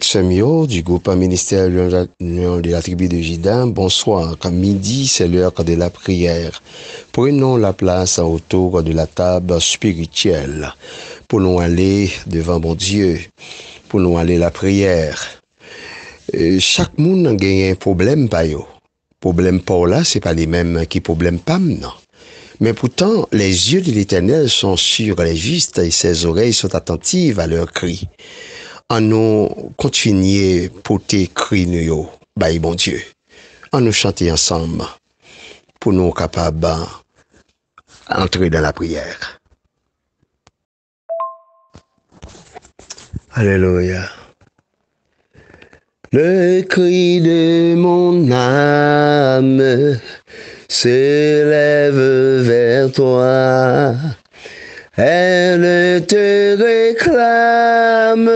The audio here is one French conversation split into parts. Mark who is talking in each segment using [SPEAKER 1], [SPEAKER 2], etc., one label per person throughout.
[SPEAKER 1] Samuel du groupe ministère de la tribu de Juda. Bonsoir. Comme midi, c'est l'heure de la prière. Prenons la place autour de la table spirituelle pour nous aller devant mon Dieu, pour nous aller la prière. Chaque monde a un problème, pas yo. Problème pour là, c'est pas les mêmes qui problème pas non. Mais pourtant, les yeux de l'Éternel sont sur les justes et ses oreilles sont attentives à leurs cris. En nous continuer pour tes cris, nous, bah, bon Dieu. En nous chanter ensemble pour nous capables d'entrer dans la prière. Alléluia. Le cri de mon âme s'élève vers toi. Elle te réclame,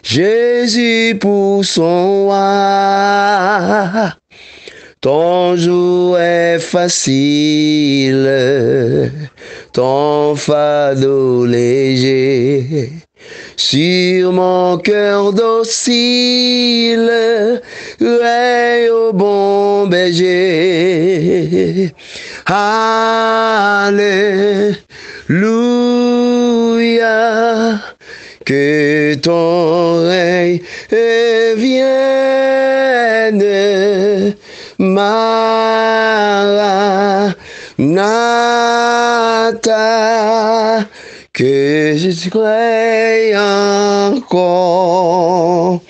[SPEAKER 1] Jésus pour son roi. Ton jour est facile, ton fardeau léger. Sur mon cœur docile, veille au bon berger. Alléluia, que ton règne vienne, Maranatha, que je crée encore.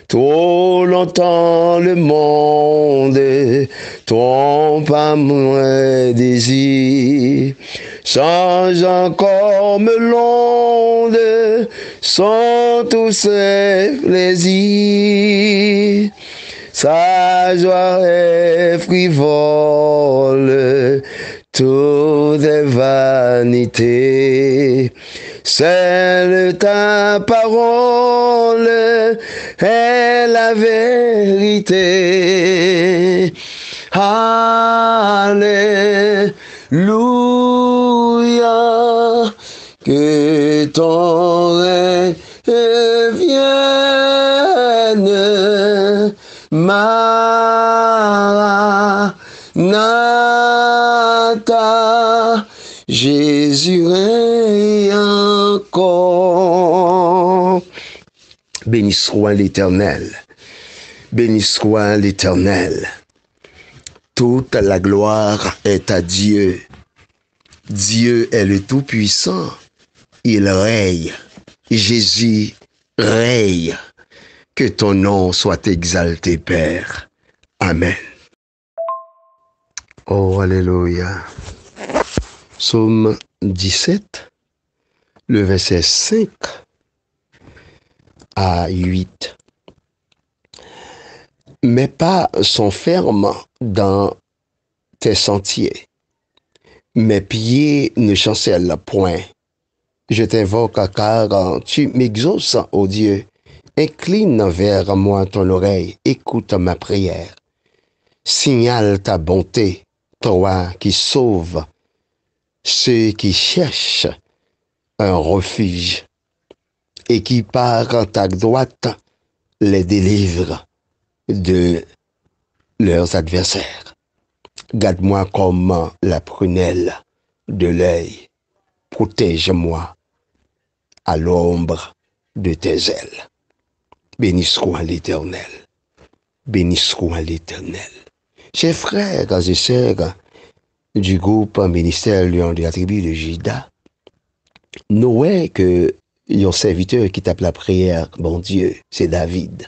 [SPEAKER 1] Trop longtemps le monde trompe à mon désir, sans encore me l'onde, sans tous ses plaisirs. Sa joie est frivole, tout est vanité. Seule ta parole est la vérité. Alléluia, que ton règne vienne, Maranatha, Jésus règne encore. Béni soit l'Éternel, béni soit l'Éternel. Toute la gloire est à Dieu. Dieu est le Tout-Puissant. Il règne. Jésus règne. Que ton nom soit exalté, Père. Amen. Oh, alléluia. Psaume 17, le verset 5 à 8. Mes pas sont fermes dans tes sentiers. Mes pieds ne chancellent point. Je t'invoque car tu m'exauces, ô Dieu. Incline vers moi ton oreille, écoute ma prière. Signale ta bonté, toi qui sauves ceux qui cherchent un refuge et qui par ta droite les délivre de leurs adversaires. Garde-moi comme la prunelle de l'œil. Protège-moi à l'ombre de tes ailes. Béni soit l'Éternel. Béni soit l'Éternel. Chers frères et sœurs du groupe ministère Lion de la tribu de Juda, nous voyons que un serviteur qui tape la prière, bon Dieu, c'est David.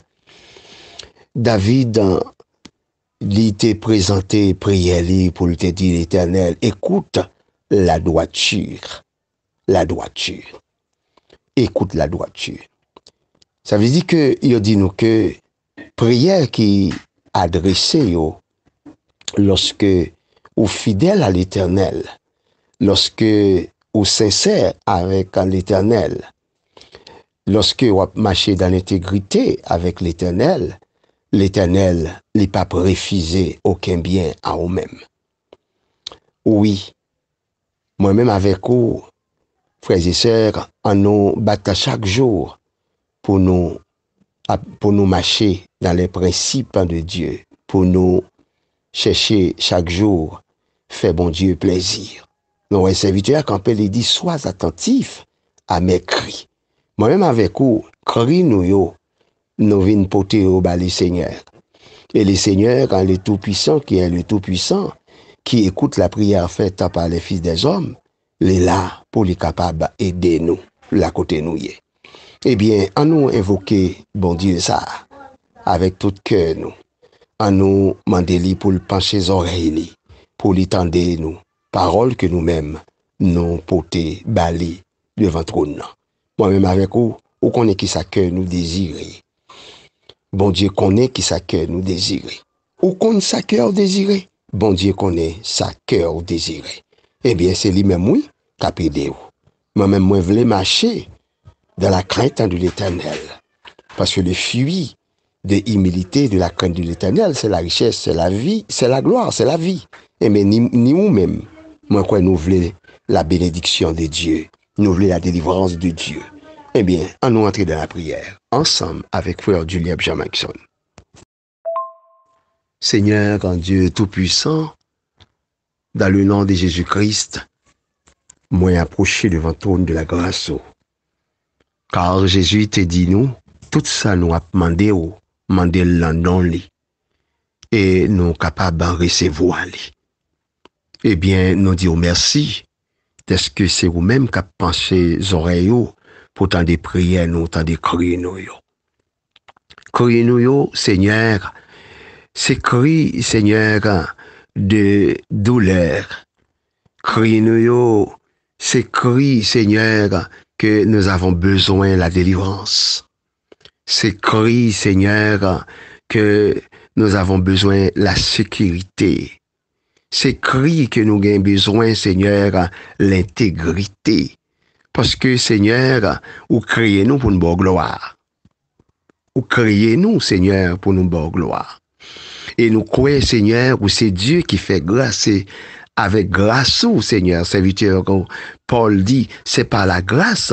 [SPEAKER 1] David, il était présenté prière pour lui dire l'Éternel, écoute la droiture. La droiture. Écoute la droiture. Ça veut dire que il dit nous que prière qui adressée lorsque ou fidèle à l'Éternel, lorsque ou sincère avec l'Éternel, lorsque vous marchez dans l'intégrité avec l'Éternel, l'Éternel n'est pas refusé aucun bien à vous-même. Oui, moi-même avec vous, frères et sœurs, en nous battant chaque jour pour nous pour nous marcher dans les principes de Dieu, pour nous chercher chaque jour, faire bon Dieu plaisir. Nos serviteurs, quand il dit, sois attentifs à mes cris. Moi-même avec vous, cri nous venons porter au bas le Seigneur. Et le Seigneur, quand le Tout-Puissant, qui est le Tout-Puissant, qui écoute la prière faite par les fils des hommes, il est là pour les capables d'aider nous, la côté nous. Eh bien, en nous invoquer, bon Dieu, ça, avec tout cœur, nous, en nous demander pour le pencher les oreilles, pour l'étendre nous, paroles que nous-mêmes, nous porter, balayer devant trône. Moi-même avec vous, on connaît qui ça cœur nous désirer. Bon Dieu connaît qui sa cœur nous désirer. Ou connaît sa cœur désiré. Bon Dieu connaît sa cœur désiré. Eh bien, c'est lui-même, oui, qui a aidé. Moi-même, moi, je voulais marcher dans la crainte de l'Éternel. Parce que le fruit de l'humilité, de la crainte de l'Éternel, c'est la richesse, c'est la vie, c'est la gloire, c'est la vie. Eh bien, ni nous-mêmes, moi, quoi, nous voulons la bénédiction de Dieu. Nous voulons la délivrance de Dieu. Eh bien, on nous entrer dans la prière, ensemble avec frère Juliette Jackson. Seigneur, grand Dieu Tout-Puissant, dans le nom de Jésus-Christ, moi approché devant le trône de la grâce. Car Jésus te dit nous, tout ça nous a demandé le nom li, et nous capables de recevoir li. Eh bien, nous disons merci, est-ce que c'est vous-même qui pensez les oreilles pour tant de prières, nous, tant de cris, nous. Cris, nous, Seigneur, c'est cris, Seigneur, de douleur. Cris, nous, c'est cris, Seigneur, que nous avons besoin de la délivrance. C'est cris, Seigneur, que nous avons besoin de la sécurité. C'est cris que nous avons besoin, Seigneur, l'intégrité. Parce que, Seigneur, vous créez nous pour nous bonne gloire. Vous créez nous, Seigneur, pour nous bonne gloire. Et nous croyons, Seigneur, où c'est Dieu qui fait grâce. Et avec grâce, Seigneur, serviteur, Paul dit, c'est par la grâce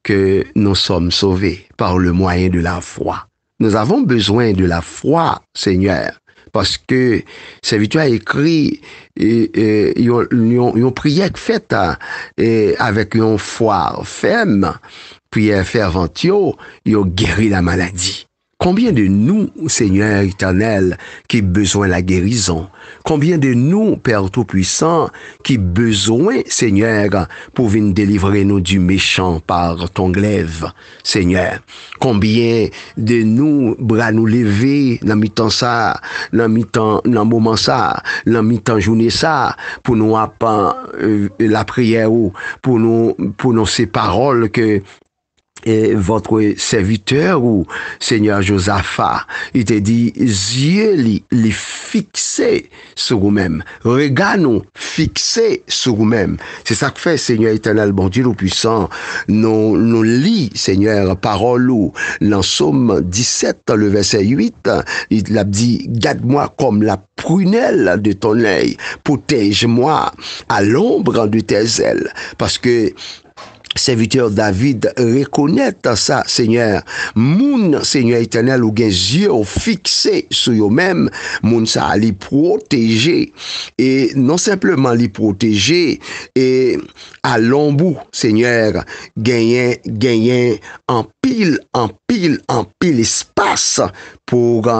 [SPEAKER 1] que nous sommes sauvés, par le moyen de la foi. Nous avons besoin de la foi, Seigneur. Parce que serviteur a écrit une prière faite avec une foi ferme, prière fervente, il a guéri la maladie. Combien de nous, Seigneur éternel, qui a besoin de la guérison? Combien de nous, Père Tout-Puissant, qui a besoin, Seigneur, pour venir délivrer nous du méchant par ton glaive, Seigneur? Combien de nous, bras nous levés, dans mi-temps ça, dans mi-temps, dans moment ça, dans mi-temps journée ça, pour nous apprendre la prière, pour nous ces paroles que et votre serviteur ou Seigneur Josaphat, il te dit, yeux les fixés sur vous-même. Regard nous fixés sur vous-même. C'est ça que fait Seigneur éternel, bon Dieu le puissant. Nous lit, Seigneur, parole ou, dans Psaume 17, le verset 8, il a dit, garde-moi comme la prunelle de ton œil, protège-moi à l'ombre de tes ailes. Parce que serviteur David reconnaît ça, Seigneur. Moun, Seigneur éternel, ou gen yeux fixés sur eux-mêmes, moun ça les protéger. Et non simplement les protéger, et à l'ombre, Seigneur, gagner en pile espace pour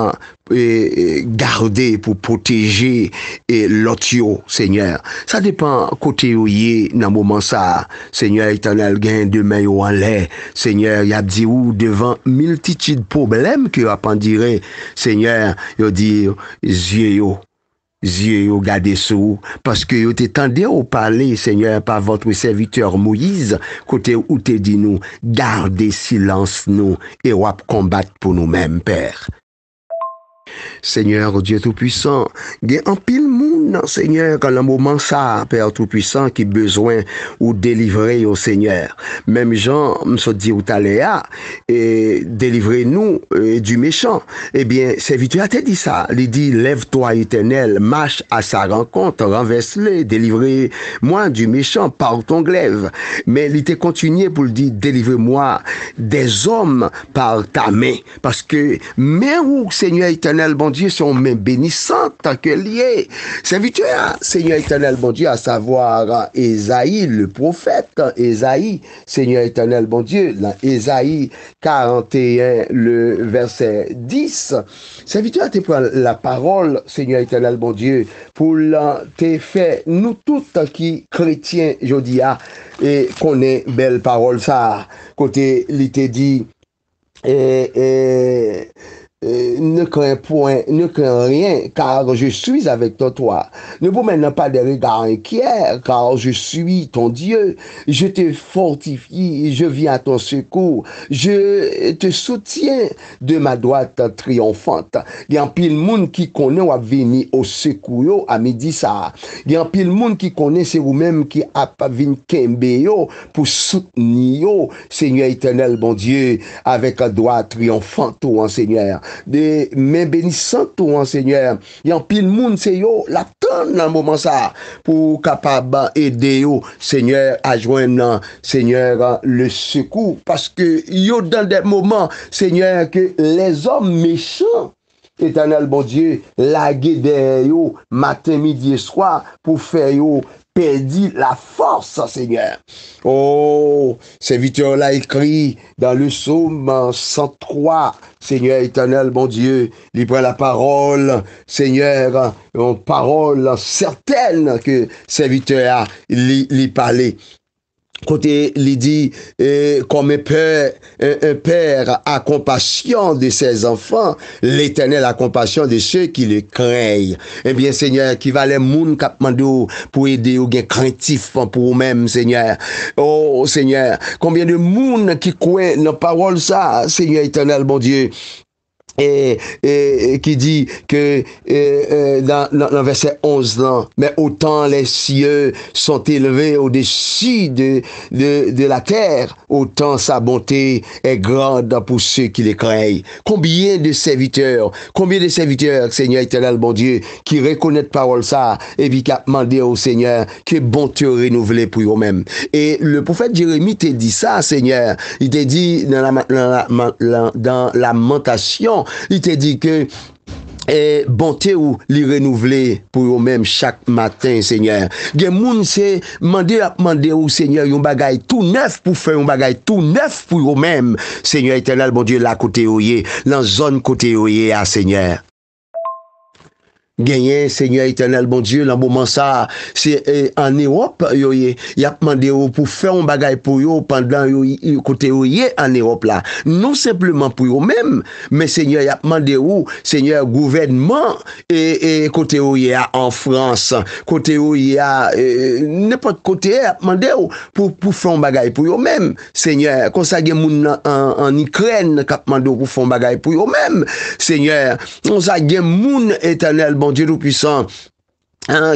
[SPEAKER 1] garder, pour protéger l'autre, Seigneur. Ça dépend côté où y est dans le moment ça, Seigneur éternel, gain demain ou en l'air, Seigneur, y a dit ou devant multitude de problèmes que a pas dire, Seigneur, il dit yeux gardez sous, parce que vous t'entendez au parler, Seigneur, par votre serviteur Moïse, côté où te dit nous, gardez silence nous, et ou combattre pour nous-mêmes, Père. Seigneur Dieu Tout-Puissant, il y a un pile monde, Seigneur, quand le moment ça, Père Tout-Puissant, qui besoin ou délivrer au Seigneur. Même Jean, me dit ou taléa, et délivrez-nous du méchant. Eh bien, serviteur a dit ça. Il dit, lève-toi éternel, marche à sa rencontre, renverse-le, délivrez-moi du méchant par ton glaive. Mais il était continué pour le dire, délivre-moi des hommes par ta main. Parce que, mais où, Seigneur éternel, bon Dieu, sont mains bénissantes que liées. Serviteur, Seigneur éternel, bon Dieu, à savoir Ésaïe, le prophète, Ésaïe, Seigneur éternel, bon Dieu, dans Ésaïe 41, le verset 10. Serviteur, te prend la parole, Seigneur éternel, bon Dieu, pour te faire, nous toutes qui chrétiens, je dis, et connaît belle parole ça, côté, il te dit, et ne crains point, ne crains rien, car je suis avec toi. Ne vous maintenant pas des regards inquiets, car je suis ton Dieu. Je te fortifie, je viens à ton secours. Je te soutiens de ma droite triomphante. Il y a un pile monde qui connaît ou a venir au secours à midi ça. Il y a un pile monde qui connaît c'est vous-même qui a pas venu kembe pour soutenir Seigneur éternel, bon Dieu, avec un droit triomphant, oh Seigneur. Des mains bénissantes, oh Seigneur. Il y a un pile monde, c'est yo, la tonne dans le moment ça, pour capable aider yo, Seigneur, à joindre, Seigneur, le secours. Parce que yo, dans des moments, Seigneur, que les hommes méchants, éternel, bon Dieu, laguer derrière yo, matin, midi et soir, pour faire yo, perdit la force, Seigneur. Oh, serviteur l'a écrit dans le psaume 103. Seigneur éternel, bon Dieu, il prend la parole, Seigneur, une parole certaine que serviteur a, il parlait. Côté, il dit, comme un père a compassion de ses enfants, l'Éternel a compassion de ceux qui le craignent. Eh bien, Seigneur, qui va les moun kap mando pour aider ou gen craintif pour eux-mêmes, Seigneur. Oh, Seigneur, combien de moun qui croient dans parole ça, Seigneur éternel, bon Dieu, et qui dit que dans verset 11 là, mais autant les cieux sont élevés au-dessus de la terre, autant sa bonté est grande pour ceux qui les craignent. Combien de serviteurs, Seigneur éternel, bon Dieu, qui reconnaissent parole ça, et puis qui a demandé au Seigneur que bonté renouvelée pour eux-mêmes. Et le prophète Jérémie t'a dit ça, Seigneur. Il t'a dit dans la lamentation, il te dit que bonté ou li renouveler pour eux-mêmes chaque matin, Seigneur. Gen moun c'est demander au Seigneur yon bagay tout neuf pour faire un bagay tout neuf pour eux-mêmes. Seigneur éternel, bon Dieu, la côté oye, dans zone côté oye, Seigneur. Gagné, Seigneur éternel, bon Dieu, dans le moment ça, c'est en Europe, il y a demandé pour faire un bagay pour eux pendant côté en Europe là. Non simplement pour eux-mêmes, mais Seigneur, il y a demandé Seigneur, gouvernement et côté en France, côté n'importe côté, il a demandé pour faire un bagay pour eux-mêmes. Seigneur, comme ça, il y a moun en Ukraine qui a demandé pour faire un bagay pour eux-mêmes. Seigneur, comme ça, il y a moun éternel, bon Dieu tout-puissant,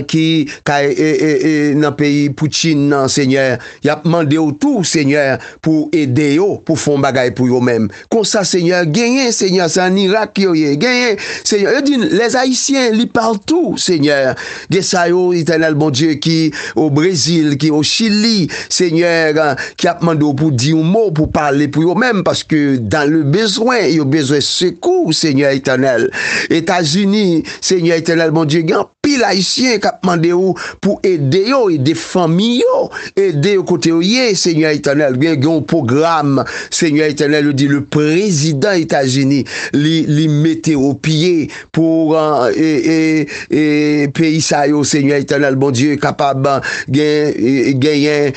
[SPEAKER 1] qui dans le pays Poutine, non, Seigneur, il a demandé au tout, Seigneur, pour aider eux, pour faire un bagay pour eux-mêmes. Comme ça, Seigneur, gagné, Seigneur, c'est en Irak, gagné, Seigneur, il dit, les Haïtiens, ils parlent tout, Seigneur. Gesayo, éternel, bon Dieu, qui au Brésil, qui au Chili, Seigneur, qui a demandé pour dire un mot, pour parler pour eux-mêmes, parce que dans le besoin, il y a besoin de secours, Seigneur éternel. États-Unis, Seigneur éternel, bon Dieu, pile haïtien qui a demandé pour aider des familles, aider au côté Seigneur éternel, il y a un programme, Seigneur éternel, dit le président États-Unis, li mettait au pied pour pays ça, Seigneur éternel, bon Dieu, capable gagner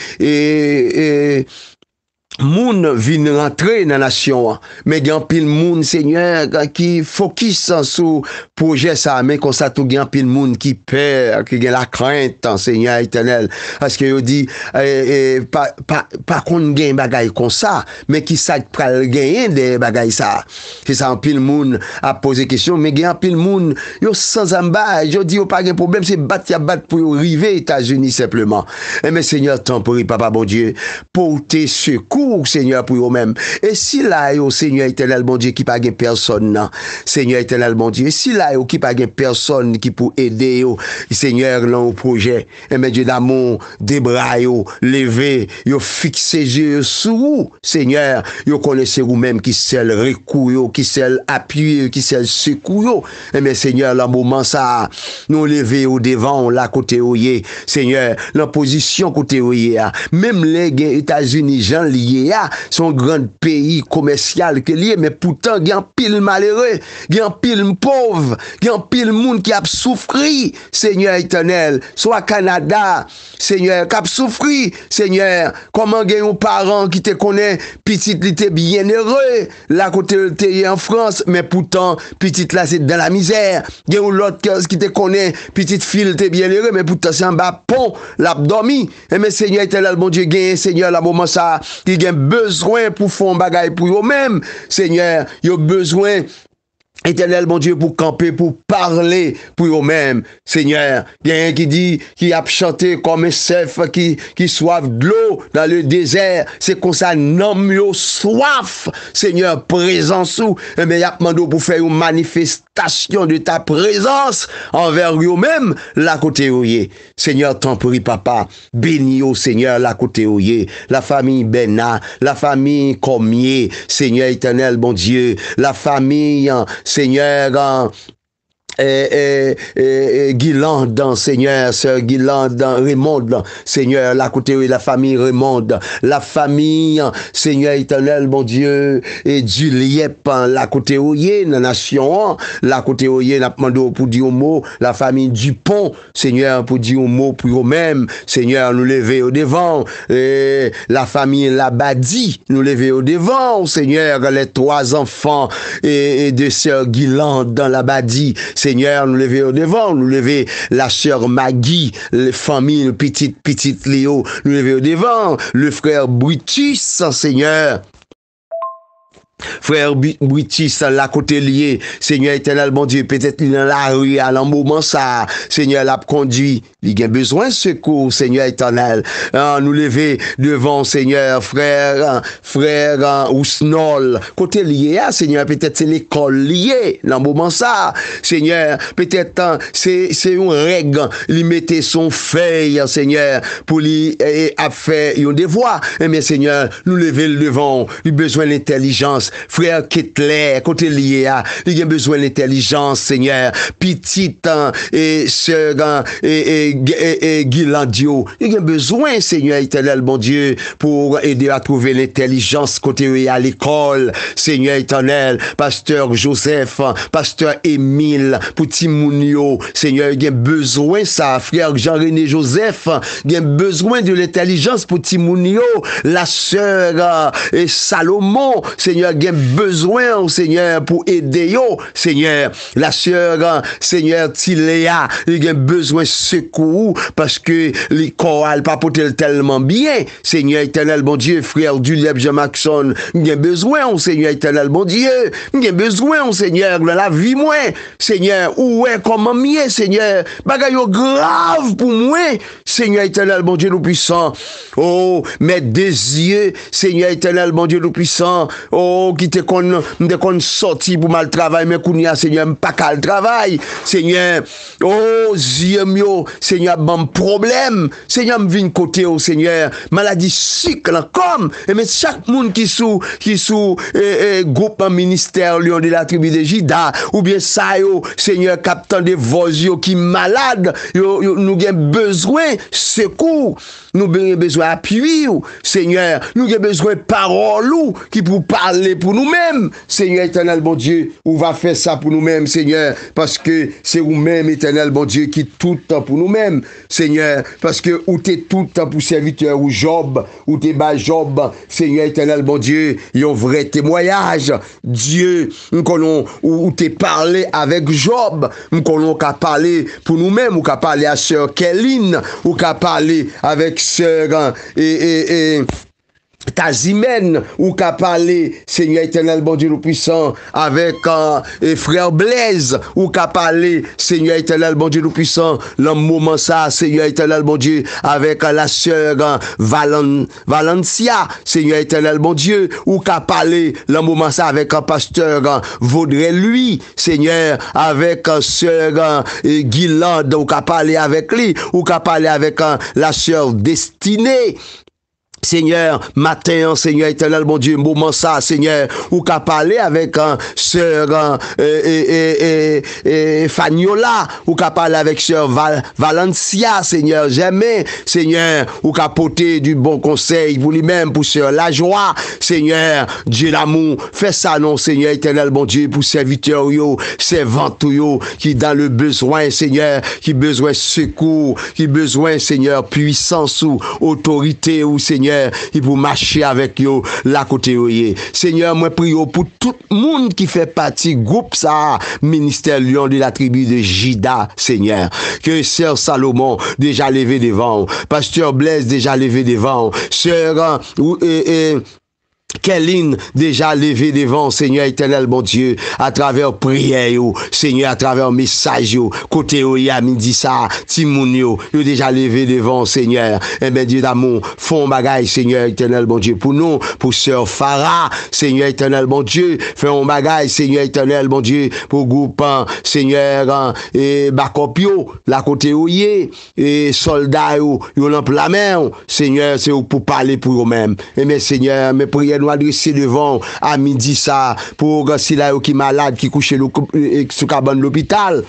[SPEAKER 1] moun vin rentrer dans la nation, mais gen pile moun Seigneur qui focus sur projet ça, mais comme ça tout gen pile moun qui peur, qui gen la crainte Seigneur éternel, parce que yo dit pas qu'on gen bagay comme ça, mais qui ça pral gagner des bagay ça. C'est ça pile moun a posé question, mais gen pile moun yo sans embâche, yo dit yo pas gen problème, c'est battre pour arriver États-Unis simplement. Et mais Seigneur tempori papa bon Dieu, porter secours Seigneur pour eux-mêmes. Et si là yo Seigneur éternel bon Dieu qui pas gen personne non. Seigneur éternel bon Dieu, et si là yo qui pas gen personne qui pour aider yo Seigneur dans le projet, et mais Dieu d'amour, des bras yo lever, yo fixer yeux sur Seigneur, yo connaissez vous-même qui seul recours yo, qui seul appui, qui seul secours yo. Et mais Seigneur le moment ça nous lever au devant là côté oyé Seigneur, la position côté oyé même les États-Unis gens liés son grand pays commercial que lié, mais pourtant il y a un pile malheureux, il y a un pile pauvre, il y a un pile monde qui a souffri Seigneur éternel, soit Canada Seigneur qui a souffri Seigneur, comment il y a un parent qui te connaît petit il était bien heureux là côté t'es en France, mais pourtant petit là c'est dans la misère, il y a l'autre qui te connaît petite fille t'es bien heureux, mais pourtant c'est en bas pont l'abdomen. Et mais Seigneur éternel bon Dieu gagne Seigneur la moment ça qui a besoin pour faire un bagage pour eux-mêmes. Seigneur, ils ont besoin Éternel, mon Dieu, pour camper, pour parler pour eux-mêmes. Seigneur, il y a un qui dit, qui a chanté comme un chef qui soif de l'eau dans le désert. C'est comme ça, non, yo soif. Seigneur, présence ou, mais il y a demandé pour faire une manifestation de ta présence envers eux-mêmes, la côté ouye. Seigneur, tempori papa, bénis au Seigneur, la côté ouye. La famille Bena, la famille Comier, Seigneur éternel, bon Dieu, la famille, Seigneur, Guilande, Seigneur, sœur Guilande, Raymond, Seigneur, la côté la famille Raymond, la famille, Seigneur éternel, bon Dieu, et Juliette, la côté ouye, la nation, la côté ouye, la demandé pour dire un mot, la famille Dupont, Seigneur, pour dire un mot pour eux-mêmes, Seigneur, nous lever au devant, et la famille Labadi, nous lever au devant, Seigneur, les 3 enfants, et de sœur Guilande dans Labadi, Seigneur, nous lever au devant, nous lever la sœur Maggie, les familles, petite Léo, nous lever au devant, le frère Brutus, Seigneur. Frère Britis, la côté lié, Seigneur éternel, bon Dieu, peut-être dans la rue, à un moment ça, Seigneur l'a conduit, il a besoin de secours, Seigneur éternel, nous lever devant, Seigneur, frère Ousnol, côté lié, Seigneur, peut-être c'est l'école liée, dans un moment ça, Seigneur, peut-être c'est une règle, il mettait son feuille, Seigneur, pour lui faire un devoir, mais Seigneur, nous lever le devant, il a besoin d'intelligence, frère Ketler, côté lié, il a besoin d'intelligence, Seigneur, petite et sœur et Guilandio, il a besoin, Seigneur éternel, bon Dieu, pour aider à trouver l'intelligence côté à l'école, Seigneur éternel, pasteur Joseph, pasteur Émile, pour Timounio, Seigneur, il a besoin ça, frère Jean-René Joseph, il a besoin de l'intelligence pour Timounio, la sœur et Salomon, Seigneur, il a besoin, Seigneur, pour aider yo, Seigneur, la sœur, Seigneur, Tiléa, il a besoin de secours, parce que les chorales pas portent tellement bien, Seigneur éternel, bon Dieu, frère Dulep Jean-Maxon, il a besoin, Seigneur éternel, bon Dieu, il a besoin, Seigneur, dans la vie, moi, Seigneur, où est, comment mieux, Seigneur, bagay yo grave pour moi, Seigneur éternel, bon Dieu, nous puissant, oh, mes 2 yeux, Seigneur éternel, bon Dieu, nous puissant, oh, qui te kon sorti pour mal travail, mais kounia, Seigneur, pas qu'à travail, Seigneur, oh, yeux Seigneur, bon problème, Seigneur, m'vin côté, oh, Seigneur, maladie cycle, comme, et mais chaque monde qui sous groupe ministère, lion de la tribu de Jida, ou bien ça, yo, Seigneur, captain de vos qui malade, nous avons besoin secours, nous avons besoin appui, Seigneur, nous avons besoin parole, qui pour parler pour nous-mêmes, Seigneur éternel, bon Dieu, on va faire ça pour nous-mêmes, Seigneur, parce que c'est vous-même, éternel, bon Dieu, qui tout le temps pour nous-mêmes, Seigneur, parce que ou t'es tout le temps pour serviteur, ou Job, ou t'es bas Job, Seigneur éternel, bon Dieu, il y a un vrai témoignage, Dieu, ou t'es parlé avec Job, qu'on a parlé pour nous-mêmes, ou qu'a parlé à sœur Kéline, ou qu'a parlé avec sœur Tazimène, ou qu'a parlé, Seigneur éternel, bon Dieu le puissant, avec frère Blaise, ou qu'a parlé, Seigneur éternel, bon Dieu le puissant, le moment ça, Seigneur éternel, bon Dieu, avec la sœur Valencia, Seigneur éternel, bon Dieu, ou qu'a parlé, le moment ça, avec un pasteur Vaudrey, lui, Seigneur, avec sœur Guilande, ou qu'a parlé avec lui, ou qu'a parlé avec la sœur Destinée, Seigneur, matin, Seigneur éternel, bon Dieu, moment ça, Seigneur, ou qu'a parlé avec sœur Fagnola, ou qu'a parlé avec sœur Valencia, Seigneur, jamais, Seigneur, ou qu'a porté du bon conseil pour lui-même, pour sœur La Joie, Seigneur, Dieu l'amour, fais ça, non, Seigneur éternel, bon Dieu, pour serviteur yo, servant yo, qui dans le besoin, Seigneur, qui besoin secours, qui besoin, Seigneur, puissance ou autorité ou Seigneur, il pour marcher avec yo la côté oye. Seigneur, moi prie pour tout le monde qui fait partie groupe ça, ministère Lion de la tribu de Jida, Seigneur. Que sœur Salomon déjà levé devant, pasteur Blaise déjà levé devant, sœur Kéline déjà levé devant, Seigneur éternel, bon Dieu, à travers prière, Seigneur, à travers message, côté yo, ya midi ça, Timoun yo déjà levé devant, Seigneur, eh ben Dieu d'amour, font bagaille, Seigneur éternel, bon Dieu, pour nous, pour sœur Farah, Seigneur éternel, bon Dieu, fait un bagaille, Seigneur éternel, bon Dieu, pour groupe, Seigneur, et Bakopio, la côté yo, et soldats yo l'en la main, Seigneur, c'est pour parler pour eux-mêmes, et mais Seigneur, mes prières nous adresser devant à midi ça pour si là qui malade qui couche sous cabane l'hôpital.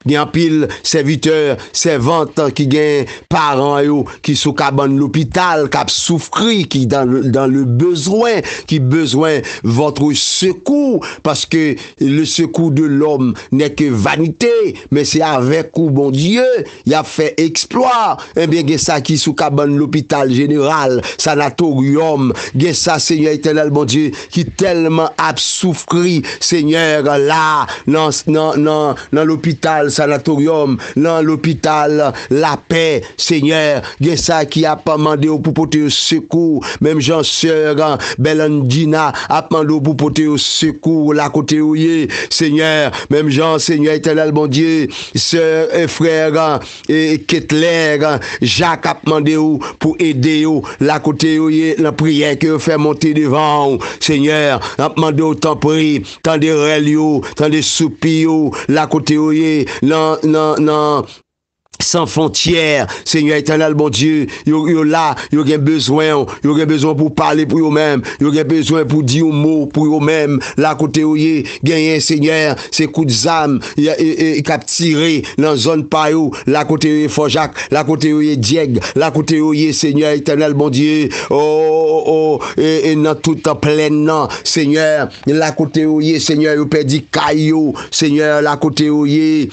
[SPEAKER 1] Il y a un pile serviteur, servante qui gagne parents qui sous cabane l'hôpital, qui souffri, qui dans le besoin, qui besoin votre secours, parce que le secours de l'homme n'est que vanité, mais c'est avec où bon Dieu, il a fait exploit. Eh bien, il y a ça qui sous cabane l'hôpital général, sanatorium, il y a ça, Seigneur éternel, bon Dieu, qui tellement a souffri, Seigneur, là, dans l'hôpital, sanatorium, dans l'hôpital, la paix, Seigneur, il y a ça qui a pas demandé pour porter au secours, même Jean-Sœur, Belandina a demandé pour porter au secours, la côté où Seigneur, même Jean, Seigneur éternel, bon Dieu, sœur et frère, et Ketler, Jacques a demandé pour aider la côté où la prière que fait monter devant, Seigneur, a demandé autant prier, tant de relio, tant de soupirs, la côté où non, sans frontières, Seigneur éternel, bon Dieu, yo là, yo gen besoin pour parler pour eux-mêmes, yo gen besoin pour dire un mot pour eux-mêmes, là côté où yé, gagné, Seigneur, ces coups de zame, cap tiré dans zone pa yo, là côté où yé Forjac, là côté où yé Dieg, là côté où yé, Seigneur éternel, bon Dieu, et dans tout en plein non, Seigneur, là côté où yé, Seigneur, yo perdu caillou, Seigneur, là côté où yé,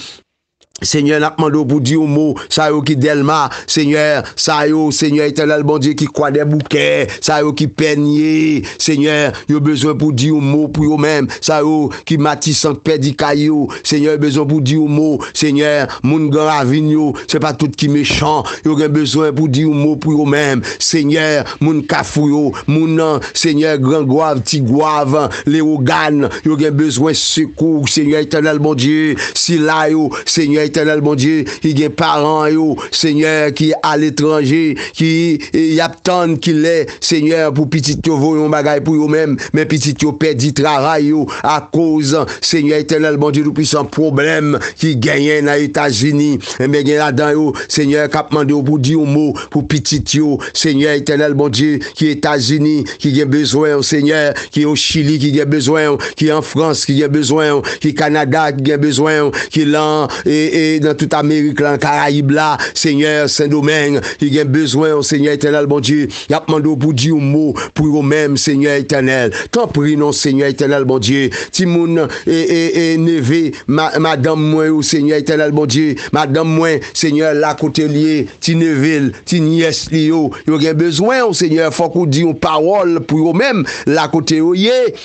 [SPEAKER 1] Seigneur, n'a demandé pour dire un mot, ça yo qui Delma, Seigneur, ça yo, Seigneur éternel, bon Dieu, qui croit des bouquets, ça yo qui peigne, Seigneur, yo besoin pour dire un mot pour eux-mêmes, ça yo qui matissant perdu caillou, Seigneur, besoin pour dire un mot, Seigneur, moun grand avignon, c'est pas tout qui méchant, yo besoin pour dire un mot pour eux-mêmes, Seigneur, moun kafou moun, Seigneur, grand goave, petit goave, les organes, yo besoin secours, Seigneur éternel, bon Dieu, si là yo, Seigneur éternel, bon Dieu, qui a parents, Seigneur, qui à l'étranger, qui y a tant qu'il est, Seigneur, pour petit yo voyon bagay pour eux-mêmes, mais petit yo perdu travail à cause, Seigneur éternel, bon Dieu, nous puissons problème qui gagne dans les États-Unis, mais gagne là-dedans, Seigneur, qui a demandé pour dire un mot pour petit yo, Seigneur éternel, bon Dieu, qui est États-Unis, qui a besoin, Seigneur, qui est au Chili, qui a besoin, qui est en France, qui a besoin, qui est Canada, qui a besoin, qui est là, et dans toute Amérique, là, Caraïbes là, Seigneur, Saint-Domingue, il a besoin, au Seigneur éternel, bon Dieu, il a demandé pour dire un mot pour eux-mêmes, Seigneur éternel. T'en prie, non, Seigneur éternel, bon Dieu. Timoun et Neve, madame moi, au Seigneur éternel, bon Dieu, madame moi, Seigneur, la côté lié, ti Neville, ti nièce Lio, il a besoin, au Seigneur, faut qu'on dise une parole pour eux-mêmes, la côté lié.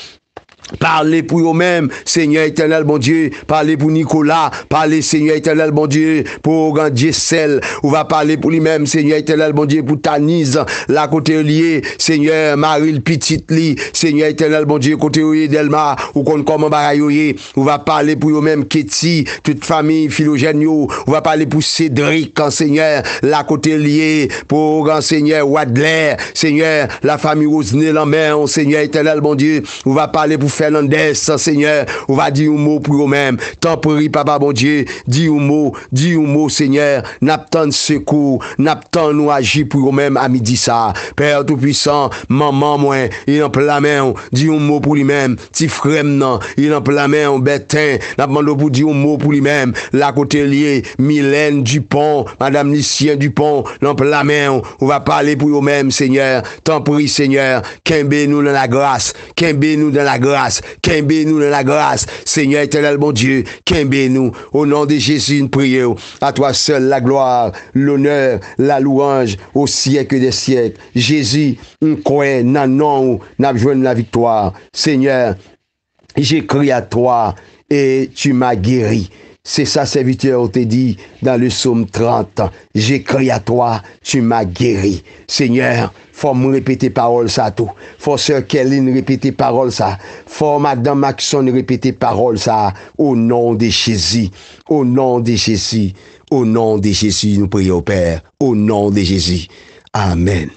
[SPEAKER 1] Parlez pour eux-mêmes, Seigneur éternel, bon Dieu. Parlez pour Nicolas. Parlez, Seigneur éternel, bon Dieu, pour Gangessel. On va parler pour lui-même, Seigneur éternel, bon Dieu, pour Tanise, la côté lié, Seigneur, Marie le petite li, Seigneur éternel, bon Dieu, côté lié Delma, ou qu'on comment barayoye. On va parler pour eux-mêmes, Ketty, toute famille, Philogène, on va parler pour Cédric, Seigneur, la côté lié, pour Seigneur Wadler, Seigneur, la famille Rosnel en main, Seigneur éternel, bon Dieu. On va parler pour Fernandez, Seigneur, on va dire un mot pour eux-mêmes. T'en prie, papa, bon Dieu, dis un mot, Seigneur, n'attend secours, n'attend nous agir pour eux-mêmes à midi ça. Père Tout-Puissant, maman, moi, il en plein la main, dis un mot pour lui-même, petit frère, non, il en plein la main, Bertin, n'a demandé pour dire un mot pour lui-même, la côté lié, Mylène Dupont, Madame Lucien Dupont, en plein la main, on va parler pour eux-mêmes, Seigneur, t'en prie, Seigneur, qu'imbe nous dans la grâce, qu'imbe nous dans la grâce, qu'imbe nous dans la grâce, Seigneur éternel, bon Dieu, qu'imbe nous, au nom de Jésus, une prière, à toi seul la gloire, l'honneur, la louange, au siècle des siècles. Jésus, on croit, nan non, n'a besoin de la victoire. Seigneur, j'écris à toi et tu m'as guéri. C'est ça, serviteur, te dit dans le psaume 30. J'écris à toi, tu m'as guéri. Seigneur, faut me répéter parole ça tout. Faut sœur Kelly répéter parole ça. Faut madame Maxon répéter parole ça. Au nom de Jésus. Au nom de Jésus. Au nom de Jésus, nous prions au Père. Au nom de Jésus. Amen.